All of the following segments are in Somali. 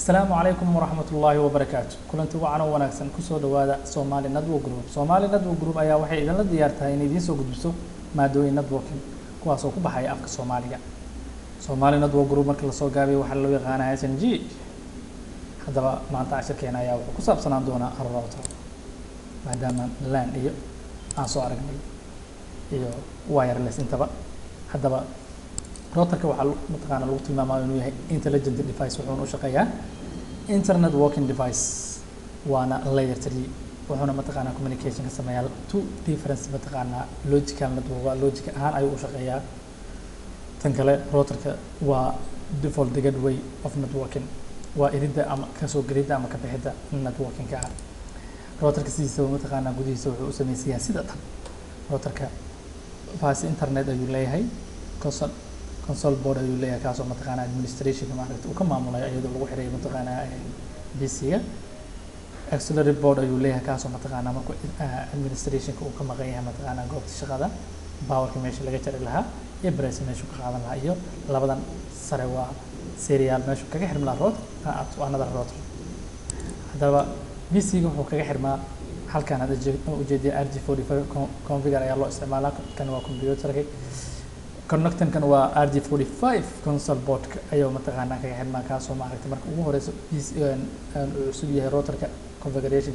السلام عليكم ورحمة الله وبركاته. كلنتي وعنا وناكسن كسو دوادا Somali Network Group. Somali Network Group ayaa waxay idin la diyaartahay in idiin soo gudbiso maadooyin networking kuwaas oo ku baxaya afka Soomaaliga. Somali Network Group marka la soo gaabiyo waxa loo yaqaanaa SNG. Haddaba maanta casharkeena ayaa wuxuu ku saabsanaan doonaa router. maadaama LAN iyo aan soo aragnay iyo wireless intaba. haddaba routerka waxaa mataqaana lagu tilmaamayo inuu yahay intelligent device wuxuuna u shaqeeyaa internet working device waana layer 3 wuxuuna mataqaana communication ka sameeyaa two difference mataqaana logical network logic ahaan ayuu u shaqeeyaa tan kale routerka waa default gateway of networking waa iridda ama ka soo gelida ama ka bixida networking ka routerka sidiisa mataqaana gudihiisa wuxuu u sameeyaa sida tan routerka fast internet ayuu leeyahay console board ayuu leeyahay kaasoo mataqaana administration maaragtay uu ka maamulayo iyadoo lagu xiray mataqaana PC-ga auxiliary board ayuu leeyahay kaasoo mataqaana markuu administration uu ka maqan yahay mataqaana goobta shaqada powerka meesha laga jari lahaa iyo brace meesha ka qaadan lahaa iyo labadan sare waa serial meesha kaga xirma lahaa router another router haddaba PC-ga wuxuu kaga xirmaa halkan hadda ujeedada RJ45 configure ayaa loo isticmaalaa kan waa computerka connecting kan waa RJ45 console board ayuu mataqaana kaga xirmaa kaasoo maaragtay marka ugu horeyso cusub yahay routerka configuration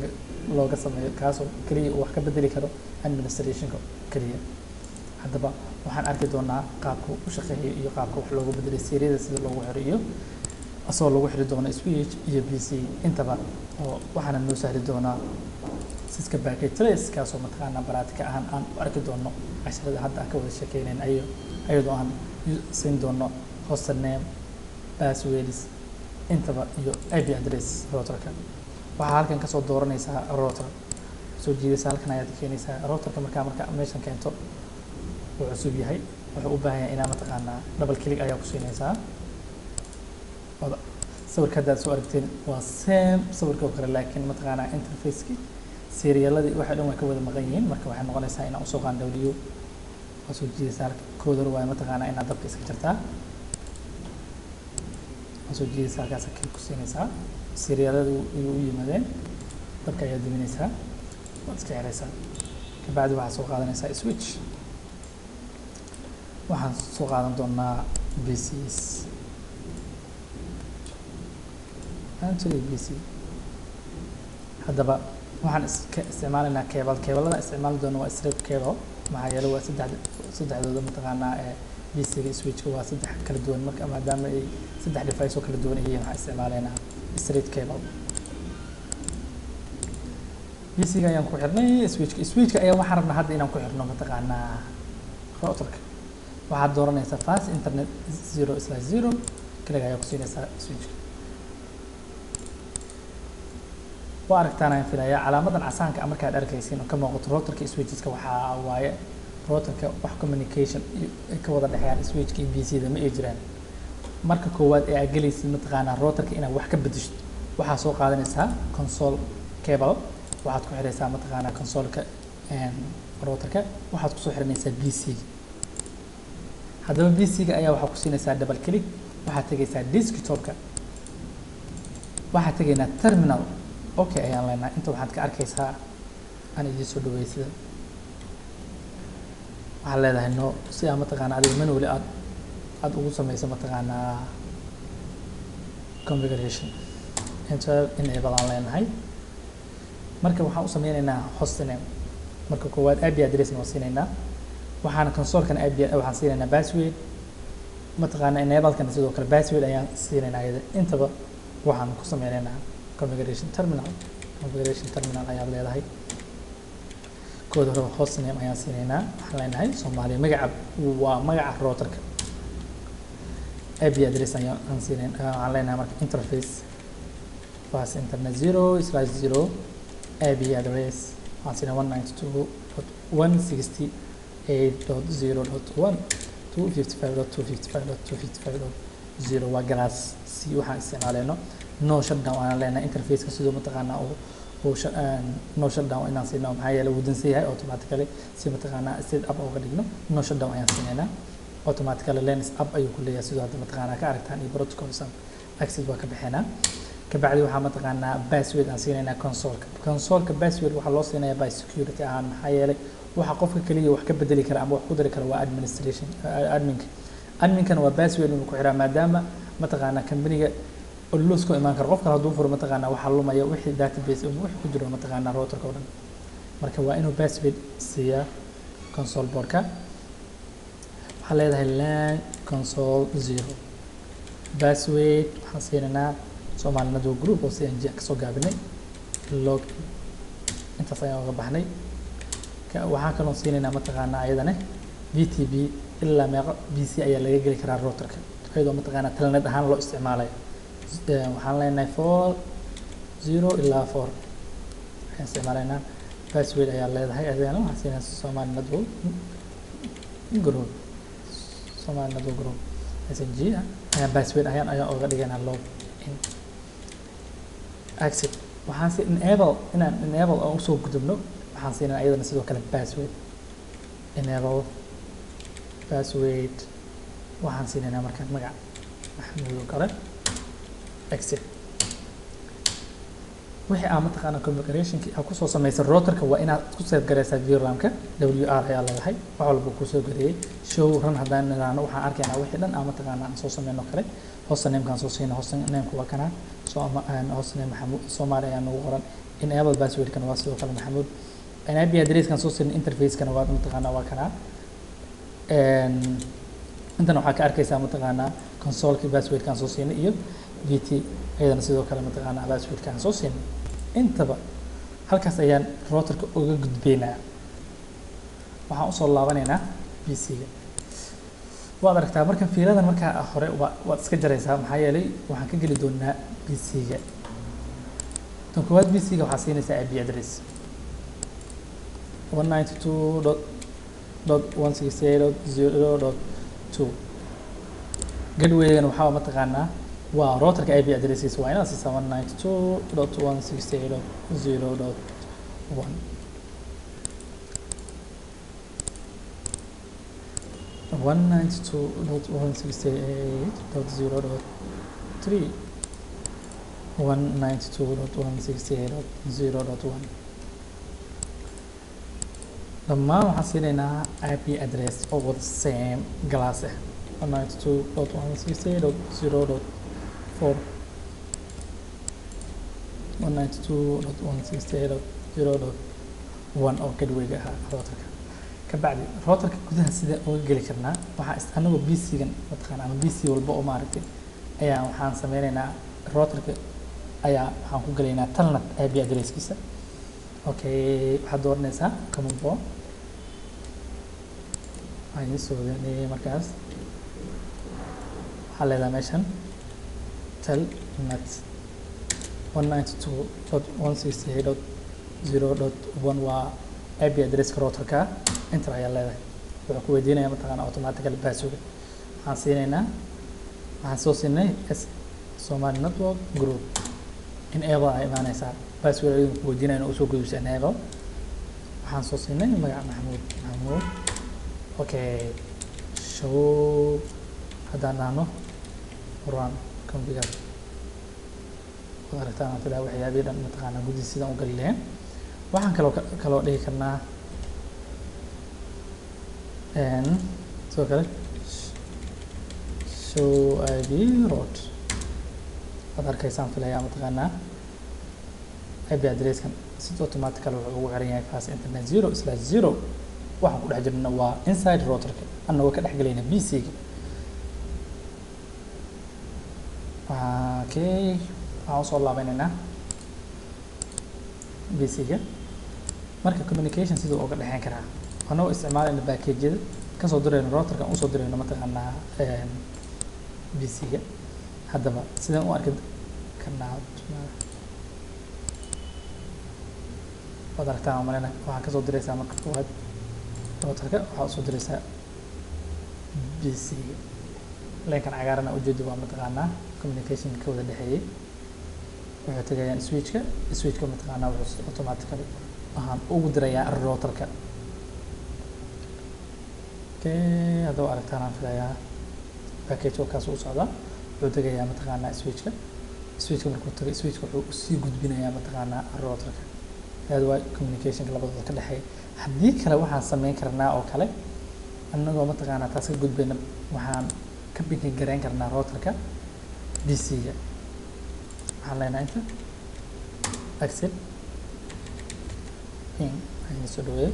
looga sameeyo kaasoo kaliya wax ka bedeli karo administration kaliya haddaba waxaan arki doonaa qaabka u shaqeeyo iyo qaabka wax loogu bedeli seriada sida loogu xiro iyo asoo lagu xiri doono switch iyo PC intaba oo waxaan noo sahli doonaa siska packet trace kaasoo mataqaana baraatika ahaan aan arki doono casharada hadda ka wada sheekeyneen ayadoo aan siin doono hostname passwords intaba iyo IP address routerka waxaa halkan kasoo dooranaysaa router soo jiidaysa halkan ayaad keenaysaa routerka marka meeshan keento wuxuu cusub yahay wuxuu u baahan yahay inaad mataqaana double click ayaa ku siinaysaa sawirka hadda soo aragteen waa same sawirka oo kale laakiin mataqaana interface-ki serialadii waxa dhan way ka wada maqan yihiin marka waxay noqonaysaa inaan usoo qaan W oo soo jiidaysaa koodar waa mataqaana inaad dabka iska jartaa oo soo jiidaysaa halkaas click ku siinaysaa serialadu inuu u yimaadeen dabka ayaa diminaysaa waad iska xiraysaa kabacdi waxaad soo qaadanaysaa switch waxaan soo qaadan doonaa PCs actually PC haddaba waxaan isticmaalaynaa keebalada isticmaali doona waa strip cable maxaa yeelay waa saddexdooda mataqaanaa PC-ga switch-ka waa saddex kala duwan marka maadaama ay saddex device oo kala duwan yihiin waxaan isticmaalaynaa straight cable PC-ga ayaan ku xirnay switch-ka ayaa waxaan rabnaa hadda inaan ku xirno mataqaanaa routerka waxaad dooranaysaa fast internet 0/0 kaliya ayaa ku siinaysaa switch-ka waa aragtaan aan filayaa calaamadan casaanka markaad arkaysiin oo ka muuqato routerka switcheska waxaa waaye routerka wax communication ay ka wada dhexeeyaan switchka iyo PC-da ma ay jiraan marka koowaad ee aad gelaysid mataqaanaa routerka inaad wax ka bedesho waxaa soo qaadanaysaa console cable waxaad ku xiraysaa mataqaanaa consoleka routerka waxaad kusoo xiranaysaa PC-ga haddaba PC-ga ayaa waxaa ku siinaysaa double click waxaad tegaysaa desktop-ka waxaad tegaynaa terminal okay ayaan leenahay inta waxaad ka arkaysaa aan idin soo dhaweysida waxaad leedahay no si aan mataqaana adiga manually aad ugu samayso mataqaanaa configuration inta enable aan leenahay marka waxaan u sameynaynaa hostname marka koowaad IP address noo siinaynaa waxaana console-kan IP waxaan siinaynaa password mataqaana enable-kan sidoo kale password ayaan siinaynaa iyada intaba waxaan ku sameynaynaa configuration terminal ayaad leedahay kooda hore hostname ayaan siinaynaa waxaan leenahay Soomaaliya waa magaca routerka IP address ayaan siinaynaa waxaan leenahay marka interface fast internet 0/0 IP address waxaan siinaynaa 192.168.0.1 255.255.255.0 waa glass si waxaan isticmaaleyno no shutdown aan leenahay interface-ka sidoo mataqaana no shutdown inaan siino maxaa yeelay uu dansan yahay automatically si mataqaana set up uga dhigno no shutdown ayaan siinaynaa automatically lens up ayuu ku leeyahay sidoo hadda mataqaana ka aragtaan iyo protocols access waa ka bixinaa kabacdi waxaa mataqaanaa password aan siinaynaa consoleka password waxaa loo siinayaa by security ahaan maxaa yeelay waxa qofka kaliya wax ka bedeli kara ama wax ku dari kara waa adminkana waa password inuu ku xiraa maadaama mataqaanaa companyga loos ku imaan karo qofka hadduu furo mataqaanaa waxaa lumaya wixii database wixii ku jiro mataqaanaa routerka oo dhan marka waa inuu password siiyaa console boardka waxaa leedahay lan console 0 password waxaan siinaynaa Somali Network Group oo CNG kasoo gaabinay log intaas ayaan uga baxnay waxaan kaloo siinaynaa mataqaanaa ayadana VTP ilaa meeqa PC ayaa laga geli karaa routerka iyadoo mataqaanaa telnet ahaan loo isticmaalayo waxaan leenahay 0 ilaa 4 waxaan isticmaalaynaa password ayaa leedahay ayadana waxaan siinaynaa Somali Network Group SNG ayaan password ayaan uga dhigaynaa log in exit waxaan si enable oo usoo gudubno waxaan siinaynaa ayadana sidoo kale password enable password waxaan siinaynaa markaan magac maxamuud oo kale exit wixii aan mataqaanaa configurationkii aad kusoo samaysay routerka waa inaad ku save garaysaa VRAM-ka WR ayaa leedahay wax walba kusoo gareeyay show run haddaan niraano waxaan arkaynaa wixii dhan aan mataqaanaa aan soo sameyno kale hostname-kaan soo siina hostname-ku waa kana hostname maxamuud Soomaali ayaa nagu qoran enable password-kana waa sidoo kale maxamuud IP address-kan soo siina interface-kana waa mataqaanaa waa kana intana waxaa ka arkaysaa mataqaanaa console-kii password-kaan soo siinay iyo VT ayadana sidoo kale mataqaanaa password-kaan soo siinay intaba halkaas ayaan routerka uga gudbaynaa waxaan usoo laabanaynaa PC-ga waad aragtaa markan fiiladan markaa hore waad iska jaraysaa maxaa yeelay waxaan ka geli doonaa PC-ga tan koowaad PC-ga waxaa siinaysaa IP address 192.168.0.2 gateway-gan waxaa mataqaanaa waa routerka IP addresses waa inaad siisaa 192.168.0.1 192.168.0.3 192.168.0.1 dhammaan waxaan siinaynaa IP address oo wada same glass ah 192.168.0.4 192.168.0.1 oo gateway-ga ahaa routerka kabacdi routerka gudaha sida uga geli karnaa waxaa anagoo PC-gan mataqaanaa ama PC walba oo maaragtay ayaa waxaan sameynaynaa routerka ayaa waxaan ku gelaynaa telnet IP addresskiisa okay waxaad dooranaysaa common ayaan soo wadnay markaas waxaa leedahay meeshan telnet 192.168.0.1 waa IP addresska routerka enter ayaa leedahay wuxuu ku weydiinayaa mataqaanaa automatically password waxaan siinaynaa waxaan soo siinay Somali Network Group enable ay imaanaysaa password ayuu ku weydiinaya inuu soo gudbiso enable waxaan soo siinay magac maxamuud okay show haddaan nahno run configure waad aragtaan aan filaa waxyaabihii dhan mataqaanaa gudihiisa sidaan u gali lahayn waxaan kaloo dhihi karnaa sidoo kale show IP route waad arkaysaan filayaa mataqaanaa IP address-kan si automatically wuxuu ugu xiran yahay fast internet 0/0 waxaan ku dhex jirnaa waa inside routerka annagoo ka dhex galayna PC-ga okay waxaan usoo laabaynaynaa PC-ga marka communication siduu uga dhexeyn karaa anagoo isticmaalayna package-yada kasoo dirayno routerka aan usoo dirayno mataqaanaa PC-ga haddaba sidaan u arki karnaa waad aragtaan malena waxaan kasoo diraysaa marka koowaad routerka waxaa usoo diraysaa PC-ga leenkan cagaarana ujeedo waa mataqaanaa communication-ka ka wada dhexeeyay wuxuu tagayaan switchka mataqaanaa wuxuu automatically waxaan ugu dirayaa routerka okay haddaba aragtaan aan filayaa package kaas u socda wuxuu tagayaa mataqaanaa switchka switchka markuu tago switchka wuxuu sii gudbinayaa mataqaanaa routerka hada waa communicationka labadooda ka dhexeeya haddii kale waxaan sameyn karnaa oo kale annagoo mataqaanaa taas ka gudbayna waxaan ka binkin gareyn karnaa routerka PC-ga waxaan leenahay inta exit in ayaan soo dhaweeyay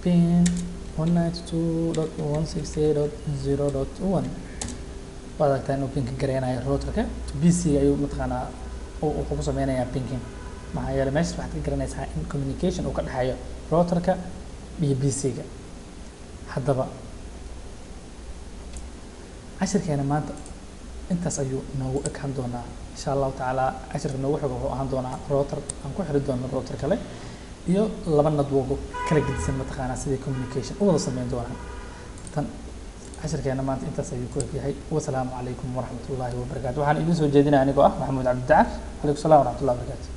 pin 192.168.0.1 waad aragtaa inuu pinkin gareynayo routerka PC-ga ayuu mataqaanaa wuxuu ku sameynayaa pinkin maxaa yeelay meeshaas waxaad ka garanaysaa in communication uu ka dhexeeyo routerka iyo PC-ga haddaba cashirkeena maanta intaas ayuu noogu ekaan doonaa insha allahu tacaala cashirka noogu xoga wuxuu ahaan doonaa router aan ku xiri doono router kale iyo laba network kala gedisan mataqaanaa sidii communication u wada sameyn doonaan tan cashirkeena maanta intaas ayuu ku egyahay wasalaamu calaykum waraxmatullaahi wabarakaatu waxaan idin soo jeedinaya anigoo ah maxamuud cabdidacar calaykum salaam waraxmatullahi wabarakaatu